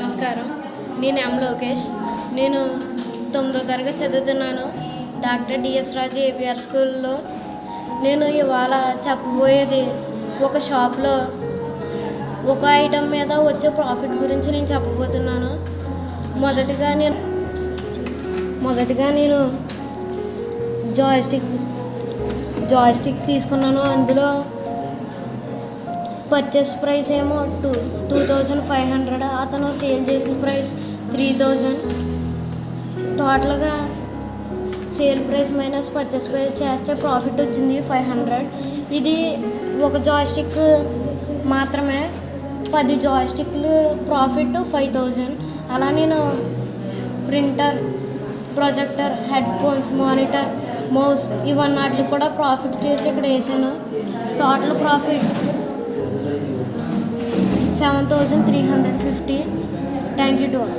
నమస్కారం. నేను లోకేష్. నేను 9వ తరగతి చదువుతున్నాను. డాక్టర్ డిఎస్ రాజు APR స్కూల్లో. నేను ఇవాళ చెప్పబోయేది ఒక షాప్లో ఒక ఐటెం మీద వచ్చే ప్రాఫిట్ గురించి నేను చెప్పబోతున్నాను. మొదటిగా నేను జాయ్స్టిక్ తీసుకున్నాను. అందులో పర్చేస్ ప్రైస్ ఏమో 2500, అతను సేల్ చేసిన ప్రైస్ 3000. టోటల్గా sale price minus purchase price చేస్తే ప్రాఫిట్ వచ్చింది 500. ఇది ఒక జాయ్స్టిక్ మాత్రమే. 10 జాయ్స్టిక్లు ప్రాఫిట్ 5000. అలా నేను printer, projector, head phones, monitor, mouse ఇవన్నీ కూడా ప్రాఫిట్ చేసి ఇక్కడ వేసాను. Total profit 7350. Thank you to all.